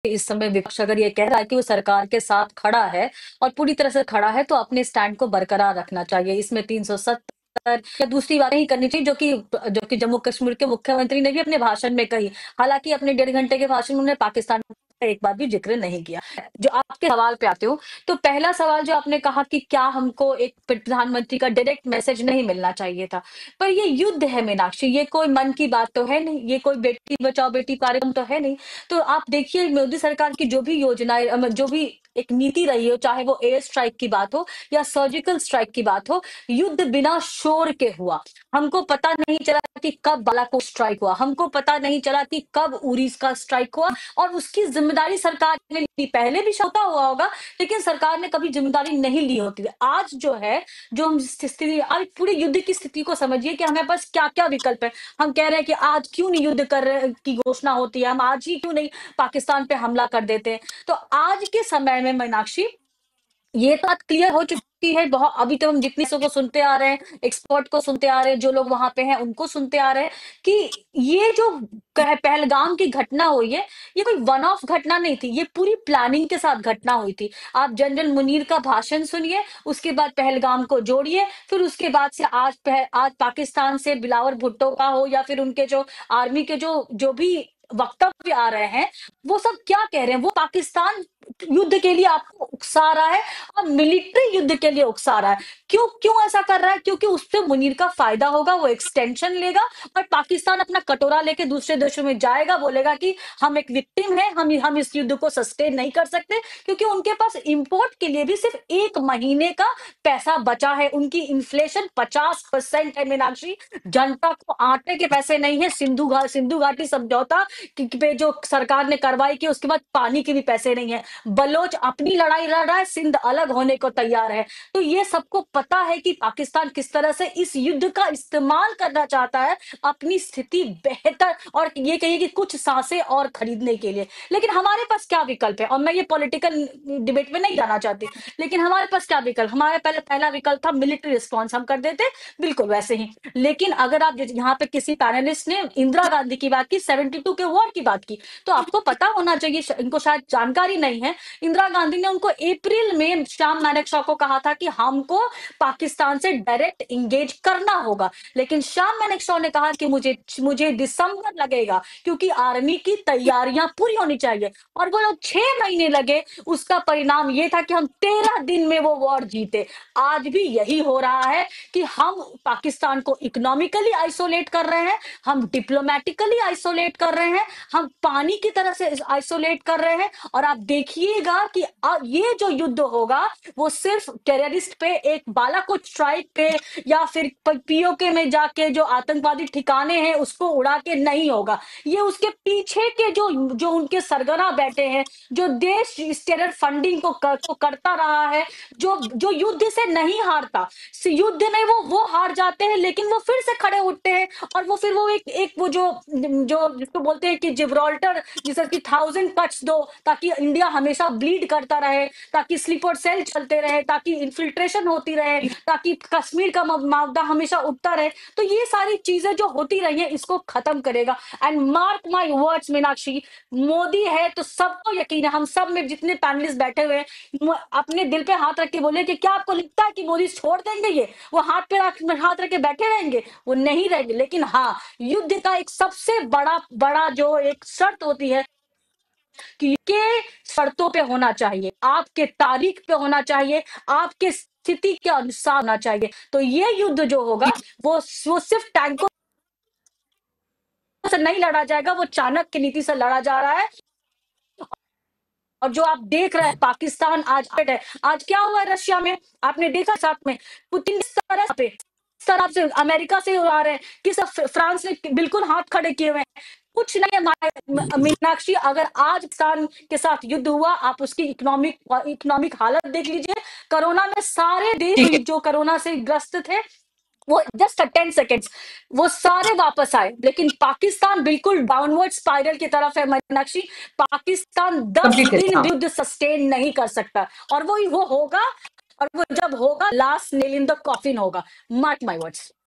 इस समय विपक्ष अगर ये कह रहा है कि वो सरकार के साथ खड़ा है और पूरी तरह से खड़ा है, तो अपने स्टैंड को बरकरार रखना चाहिए। इसमें 370 या दूसरी बातें ही करनी चाहिए, जो कि जम्मू कश्मीर के मुख्यमंत्री ने भी अपने भाषण में कही। हालांकि अपने 1.5 घंटे के भाषण में उन्होंने पाकिस्तान का एक बार भी जिक्र नहीं किया। जो आपके सवाल पे आते हो, तो पहला सवाल जो आपने कहा कि क्या हमको एक प्रधानमंत्री का डायरेक्ट मैसेज नहीं मिलना चाहिए था, पर ये युद्ध है मीनाक्षी, ये कोई मन की बात तो है नहीं, ये कोई बेटी बचाओ बेटी कार्यक्रम तो है नहीं। तो आप देखिए मोदी सरकार की जो भी योजनाएं, जो भी एक नीति रही हो, चाहे वो एयर स्ट्राइक की बात हो या सर्जिकल स्ट्राइक की बात हो, युद्ध बिना शोर के हुआ। हमको पता नहीं चला कि कब बालाकोट स्ट्राइक हुआ, हमको पता नहीं चला कि कब उरी का स्ट्राइक हुआ, और उसकी जिम्मेदारी सरकार ने ली। पहले भी होता हुआ होगा, लेकिन सरकार ने कभी जिम्मेदारी नहीं ली होती है। आज जो है, जो हम स्थिति, आज पूरे युद्ध की स्थिति को समझिए कि हमारे पास क्या क्या विकल्प है। हम कह रहे हैं कि आज क्यों नहीं युद्ध कर रहे की घोषणा होती है, हम आज ही क्यों नहीं पाकिस्तान पे हमला कर देते हैं। तो आज के समय में मीनाक्षी, ये बात क्लियर हो चुकी है बहुत। अभी तो हम जितनी को सुनते आ रहे हैं, एक्सपर्ट को सुनते आ रहे हैं, जो लोग वहां पे हैं उनको सुनते आ रहे हैं कि ये जो पहलगाम की घटना हुई है, ये कोई वन ऑफ घटना नहीं थी, ये पूरी प्लानिंग के साथ घटना हुई थी। आप जनरल मुनीर का भाषण सुनिए, उसके बाद पहलगाम को जोड़िए, फिर उसके बाद से आज पाकिस्तान से बिलावल भुट्टो का हो या फिर उनके जो आर्मी के जो जो भी वक्तव्य आ रहे हैं, वो सब क्या कह रहे हैं, वो पाकिस्तान युद्ध के लिए आपको उकसा रहा है और मिलिट्री युद्ध के लिए उकसा रहा है। क्यों क्यों ऐसा कर रहा है? क्योंकि उससे मुनीर का फायदा होगा, वो एक्सटेंशन लेगा और पाकिस्तान अपना कटोरा लेके दूसरे देशों में जाएगा, बोलेगा कि हम एक विक्टिम है, हम इस युद्ध को सस्टेन नहीं कर सकते, क्योंकि उनके पास इंपोर्ट के लिए भी सिर्फ 1 महीने का पैसा बचा है। उनकी इन्फ्लेशन 50% है मीनाक्षी। जनता को आटे के पैसे नहीं है। सिंधु घाटी समझौता पे जो सरकार ने कार्रवाई की, उसके बाद पानी के भी पैसे नहीं है। बलोच अपनी लड़ाई लड़ रहा है, सिंध अलग होने को तैयार है। तो ये सबको पता है कि पाकिस्तान किस तरह से इस युद्ध का इस्तेमाल करना चाहता है अपनी स्थिति बेहतर, और ये कहिए कि कुछ सांसें और खरीदने के लिए। लेकिन हमारे पास क्या विकल्प है? और मैं ये पॉलिटिकल डिबेट में नहीं जाना चाहती, लेकिन हमारे पास क्या विकल्प? हमारे पहला विकल्प था मिलिट्री रिस्पॉन्स, हम कर देते बिल्कुल वैसे ही। लेकिन अगर आप यहाँ पे किसी पैनलिस्ट ने इंदिरा गांधी की बात की, 72 के वॉर की बात की, तो आपको पता होना चाहिए, इनको शायद जानकारी नहीं है, इंदिरा गांधी ने उनको अप्रैल में श्याम मानेकशॉ को कहा था कि हमको पाकिस्तान से डायरेक्ट इंगेज करना होगा। लेकिन श्याम मानेकशॉ ने कहा कि मुझे दिसंबर लगेगा, क्योंकि आर्मी की तैयारियां पूरी होनी चाहिए। और वो लोग 6 महीने लगे, उसका परिणाम ये था कि हम 13 दिन में वो वॉर जीते। आज भी यही हो रहा है कि हम पाकिस्तान को इकोनॉमिकली आइसोलेट कर रहे हैं, हम डिप्लोमेटिकली आइसोलेट कर रहे हैं, हम पानी की तरह से आइसोलेट कर रहे हैं। और आप देखिएगा कि अब ये जो युद्ध होगा, वो सिर्फ टेररिस्ट पे, एक बालाकोट स्ट्राइक पे या फिर पीओके में जाके जो आतंकवादी ठिकाने हैं उसको उड़ा के नहीं होगा। ये उसके पीछे के जो जो उनके सरगना बैठे हैं, जो देश इस टेरर फंडिंग को करता रहा है, जो जो युद्ध से नहीं हारता, युद्ध में वो हार जाते हैं, लेकिन वो फिर से खड़े उठते हैं। और वो फिर वो एक वो जो जो जिसको बोलते हैं कि जिब्राल्टर, जिसे कि 1000 कट्स दो, ताकि इंडिया हमेशा ब्लीड करता रहे, ताकि स्लीपर सेल चलते रहे, ताकि इन्फिल्ट्रेशन होती रहे, ताकि कश्मीर का मुद्दा हमेशा उठता रहे। तो ये सारी चीजें जो होती रही हैं, इसको खत्म करेगा। And mark my words Meenakshi, Modi है तो सबको यकीन है, हम सब में जितने पैनलिस्ट बैठे हुए हैं, अपने दिल पे हाथ रख के बोले कि क्या आपको लगता है कि मोदी छोड़ देंगे? ये वो हाथ पे हाथ रख के बैठे रहेंगे? वो नहीं रहेंगे। लेकिन हाँ, युद्ध का एक सबसे बड़ा बड़ा जो एक शर्त होती है कि के शर्तों पे होना चाहिए, आपके तारीख पे होना चाहिए, आपके स्थिति के अनुसार होना चाहिए। तो ये युद्ध जो होगा, वो सिर्फ टैंकों से नहीं लड़ा जाएगा, वो चाणक्य नीति से लड़ा जा रहा है। और जो आप देख रहे हैं पाकिस्तान आज है, आज क्या हुआ है रशिया में, आपने देखा साथ में पुतिन किस तरह से अमेरिका से आ रहे हैं, किस फ्रांस ने बिल्कुल हाथ खड़े किए हुए हैं। कुछ नहीं है मीनाक्षी, अगर आज पाकिस्तान के साथ युद्ध हुआ, आप उसकी इकोनॉमिक हालत देख लीजिए। कोरोना में सारे ठीक देश है। जो कोरोना से ग्रस्त थे, वो जस्ट 10 सेकेंड्स, वो सारे वापस आए। लेकिन पाकिस्तान बिल्कुल डाउनवर्ड स्पाइरल की तरफ है मीनाक्षी। पाकिस्तान दस कंप्लीट करिए। दिन हाँ। युद्ध सस्टेन नहीं कर सकता, और वो होगा। और वो जब होगा, last nail in the coffin होगा। Mark my words.